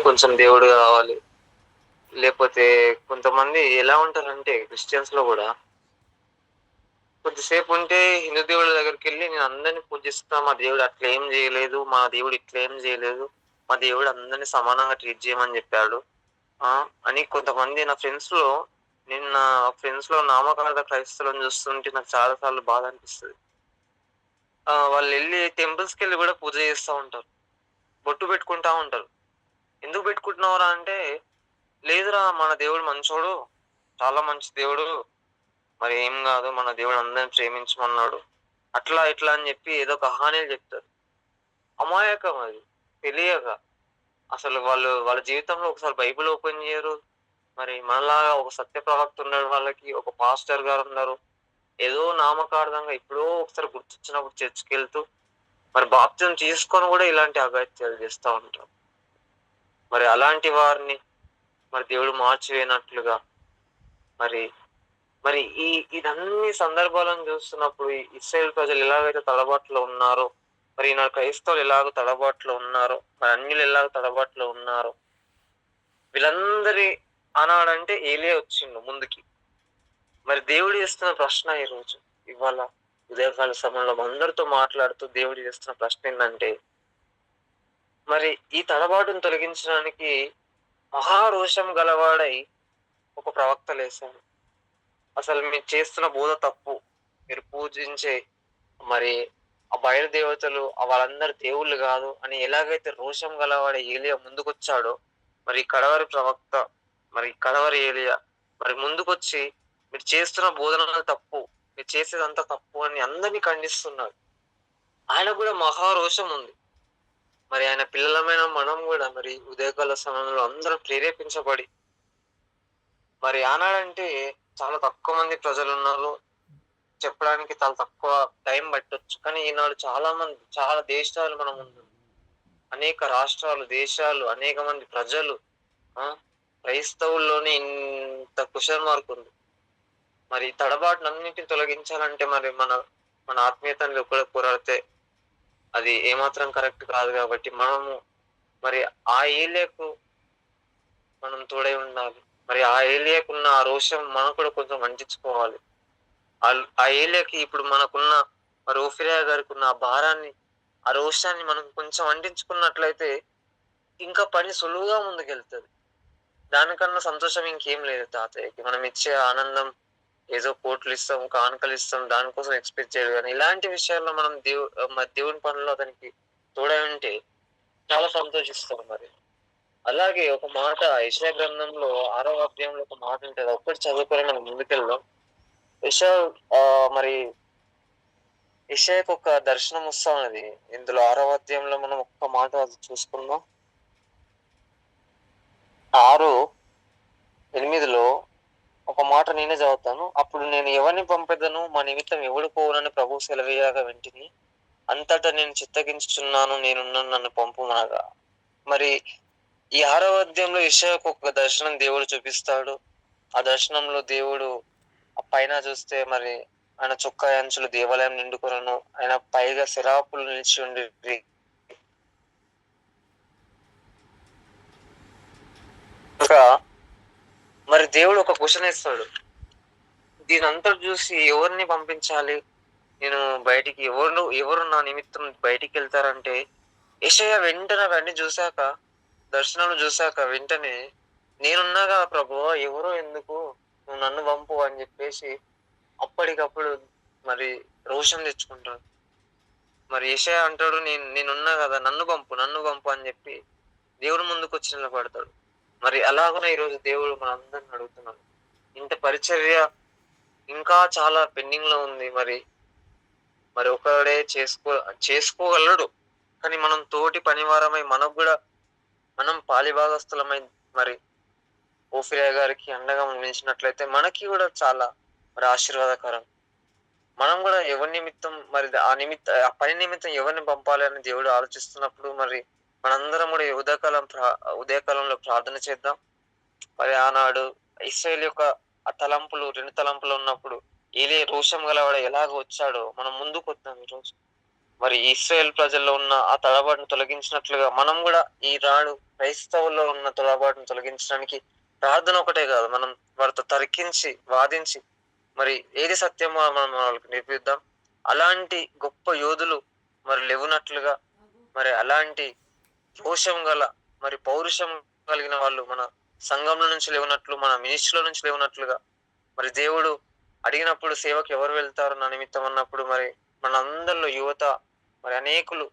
కొంచెం దేవుడు కావాలి. లేపోతే కొంతమంది ఎలా ఉంటారంటే క్రిస్టియన్స్‌లో గూడా కొద్దిసేపు ఉంటే హిందూ దేవుళ్ళ దగ్గరికెళ్ళి నేను అందరిని పూజిస్తా. మా దేవుడు అట్లా ఏం జేయలేదు. మా దేవుడు ఇట్లా ఏం జేయలేదు. మా దేవుడు అందరిని సమానంగా ట్రీట్ జేయమని జెప్పాడు. ఆ! అని కొంతమంది నా ఫ్రెండ్స్‌లో నేను నా ఫ్రెండ్స్‌లో నామకార్థ క్రైస్తవులను చూస్తుంటే నాకు చాలా సార్లు బాధ అనిపిస్తది. వాళ్ళెళ్లి టెంపుల్స్‌కెళ్ళి గూడా పూజ చేస్తా ఉంటారు. బొట్టు పెట్టుకుంటా ఉంటారు. ఎందుకు పెట్టుకుంటున్నావురా అంటే, లేదురా మన దేవుడు మంచోడు. చాలా మంచి దేవుడు. మరి ఏం గాదు. మన దేవుడు అందరిని ప్రేమించమన్నాడు. అట్లా ఇట్లా అని జెప్పి ఏదో కహానీలు జెప్తారు. అమాయకం అది. తెలియక. అసలు వాళ్ళ జీవితంలో ఒకసారి బైబిల్ ఓపెన్ జేయరు. మరి మనలాగా ఒక సత్య ప్రవక్త ఉన్నాడు వాళ్ళకి. ఒక పాస్టర్ గారున్నారు. ఏదో నామకార్థంగా ఎప్పుడో ఒకసారి గుర్తొచ్చినప్పుడు చర్చ్‌కెళ్తూ మరి బాప్తిజం తీసుకొని గూడా ఇలాంటి అఘాయిత్యాలు జేస్తా ఉంటారు. మరి అలాంటి వారిని మరి దేవుడు మార్చివేయనట్లుగా మరి మరి ఇదన్ని సందర్భాలను చూస్తున్నప్పుడు ఈ ఇశ్రాయేల్ ప్రజలు ఎలాగైతే తడబాటులో ఉన్నారో, మరి ఈనాడు క్రైస్తవులు ఎలాగో తడబాటులో ఉన్నారో, మరి అన్యులు ఎలాగో తడబాటులో ఉన్నారో, వీళ్ళందరి ఆనాడంటే ఏలియా వచ్చిండు ముందుకి. మరి దేవుడు చేస్తున్న ప్రశ్న ఈరోజు, ఇవాళ ఉదయకాల సమయంలో అందరితో మాట్లాడుతూ దేవుడు చేస్తున్న ప్రశ్న ఏందంటే, మరి ఈ తడబాటును తొలగించడానికి మహారోషం గలవాడై ఒక ప్రవక్త లేసాడు. అసలు మీరు చేస్తున్న బోధ తప్పు. మీరు పూజించే మరి ఆ బయలుదేవతలు వాళ్ళందరూ దేవుళ్ళు గాదు అని ఎలాగైతే రోషం గలవాడు ఏలియా ముందుకొచ్చాడో, మరి కడవరి ప్రవక్త, మరి కడవరి ఏలియా మరి ముందుకొచ్చి మీరు చేస్తున్న బోధనలు తప్పు. మీరు చేసేదంతా తప్పు అని అందరిని ఖండిస్తున్నాడు. ఆయనకు గూడా మహా రోషం ఉంది. మరి ఆయన పిల్లలమైన మనం గూడా మరి ఉదయకాల సమయంలో అందరం ప్రేరేపించబడి మరి ఆనాడంటే చాలా తక్కువ మంది ప్రజలున్నారు. చెప్పడానికి చాలా తక్కువ టైం పట్టొచ్చు. కానీ ఈనాడు చాలా మంది, చాలా దేశాలు మన ముందున్నాయి. అనేక రాష్ట్రాలు, దేశాలు, అనేక మంది ప్రజలు ఆ! క్రైస్తవుల్లోనే ఇంత క్వెషన్ మార్క్ ఉంది. మరి ఈ తడబాటునన్నిటిని తొలగించాలంటే మరి మన ఆత్మీయతలో కూడా పోరాడితే అది ఏమాత్రం కరెక్ట్ కాదు గాబట్టి మనము మరి ఆ ఏలియాకు మనం తోడై ఉండాలి. మరి ఆ ఏలియాకున్న ఆ రోషం మనం కూడా కొంచెం అంటించుకోవాలి. ఆ ఏలియాకి ఇప్పుడు మనకున్న మరి ఓఫిరియా గారికున్న ఆ భారాన్ని, ఆ రోషాన్ని మనం కొంచెం అంటించుకున్నట్లయితే ఇంకా పని సులువుగా ముందుకెళ్తది. దానికన్నా సంతోషం ఇంకేం లేదు తాతయ్యకి. మనం ఇచ్చే ఆనందం ఏదో కోట్లిస్తాం, కానుకలిస్తాం దానికోసం ఎక్స్‌పెక్ట్ చేయడు గానీ, ఇలాంటి విషయాల్లో మనం మరి దేవుని పనిలో అతనికి తోడై ఉంటే చాలా సంతోషిస్తాం మరి. అలాగే ఒక మాట యెషయా గ్రంథంలో 6వ అధ్యాయంలో ఒక మాట ఉంటది. అదొక్కటి చదువుకొని మనం ముందుకెళ్దాం. యెషయా మరి యెషయాకు ఒక దర్శనం వస్తా ఉన్నది. ఇందులో 6వ అధ్యాయంలో మనం ఒక్క మాట అది చూసుకుందాం. 6, 8లో ఒక మాట నేనే చదువుతాను. అప్పుడు నేను ఎవరిని పంపెదను? మా నిమిత్తం ఎవడు పోవునని ప్రభువు సెలవీయగా వింటిని. అంతటా నేను చిత్తగించుచున్నాను. నేనున్నాను నన్ను పంపుమనగా. మరి ఈ 6వ అధ్యాయంలో యెషయాకు ఒక దర్శనం దేవుడు చూపిస్తాడు. ఆ దర్శనంలో దేవుడు పైన చూస్తే మరి ఆయన చొక్కా అంచులు దేవాలయం నిండుకొనెను. ఆయన పైగా సెరాపులు నిలిచి ఉండిరి. ఇంకా మరి దేవుడు ఒక క్వెషన్ ఏస్తాడు. దీనంతటి చూసి ఎవరిని పంపించాలి? నేను బయటికి ఎవరు నా నిమిత్తం బయటికెళ్తారంటే, యెషయా వెంటనే అవన్నీ చూసాక, దర్శనాలు చూసాక వెంటనే నేనున్నాగా ప్రభువా! ఎవరో ఎందుకు? నువ్వు నన్ను పంపు అని చెప్పేసి అప్పటికప్పుడు మరి రోషం తెచ్చుకుంటాడు. మరి యెషయా అంటాడు నేనున్నా గదా! నన్ను పంపు అని చెప్పి దేవుడి ముందుకొచ్చి నిలబడతాడు. మరి అలాగునే ఈరోజు దేవుడు మనందరిని అడుగుతున్నాడు. ఇంత పరిచర్య ఇంకా చాలా పెండింగ్‌లో ఉంది. మరి ఒకడే చేసుకోగలడు. కానీ మనం తోటి పనివారమై మనకు గూడా మనం పాలిభాగస్తులమై మరి ఓఫిరియా గారికి అండగా నిలిచినట్లయితే మనకి గూడా చాలా మరి ఆశీర్వాదకరం. మనం గూడా ఎవరి నిమిత్తం మరి ఆ పని నిమిత్తం ఎవరిని పంపాలి అని దేవుడు ఆలోచిస్తున్నప్పుడు మరి మనందరం గూడా ఈ ఉదయకాలంలో ప్రార్థన చేద్దాం. మరి ఆనాడు ఇశ్రాయేల్ యొక్క ఆ తలంపులు 2 తలంపులు ఉన్నప్పుడు ఏలియా రోషం గలవాడు ఎలాగ వచ్చాడో మనం ముందుకొద్దాం ఈరోజు. మరి ఇశ్రాయేల్ ప్రజల్లో ఉన్న ఆ తడబాటును తొలగించినట్లుగా మనం కూడా ఈనాడు క్రైస్తవుల్లో ఉన్న తడబాటును తొలగించడానికి ప్రార్థన ఒకటే కాదు, మనం వారితో తర్కించి వాదించి మరి ఏది సత్యమో మనం వాళ్ళకి నిరూపిద్దాం. అలాంటి గొప్ప యోధులు మరి లేవునట్లుగా, మరి అలాంటి రోషం గల మరి పౌరుషం కలిగిన వాళ్ళు మన సంఘంలో నుంచి లేవునట్లు, మన మినిస్ట్రీలో నుంచి లేవునట్లుగా, మరి దేవుడు అడిగినప్పుడు సేవకు ఎవరు వెళ్తారు నా నిమిత్తం అన్నప్పుడు మరి మనందరిలో యువత మరి అనేకులు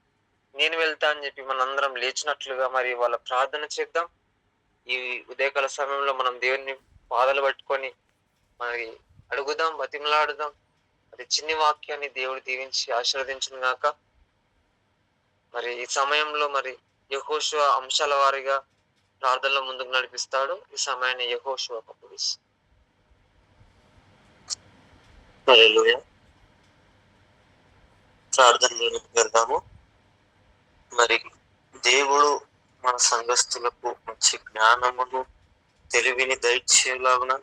నేను వెళ్తా అని చెప్పి మనందరం లేచినట్లుగా మరి వాళ్ళ ప్రార్థన చేద్దాం. ఈ ఉదయకాల సమయంలో మనం దేవుని పాదాలు పట్టుకొని మరి అడుగుదాం, బతిమలాడుదాం. అది చిన్ని వాక్యాన్ని దేవుడు దీవించి ఆశీర్వదించును గాక. మరి ఈ సమయంలో మరి యెహోషువ అంశాల వారీగా ప్రార్థనలో ముందుకు నడిపిస్తాడు. ఈ సమయాన్ని యెహోషువ అప్పగిస్తాడు. హల్లెలూయా. ప్రార్థనలోకి వెళ్దాము. మరి దేవుడు మన సంఘస్థులకు మంచి జ్ఞానమును తెలివిని దయచేలాగున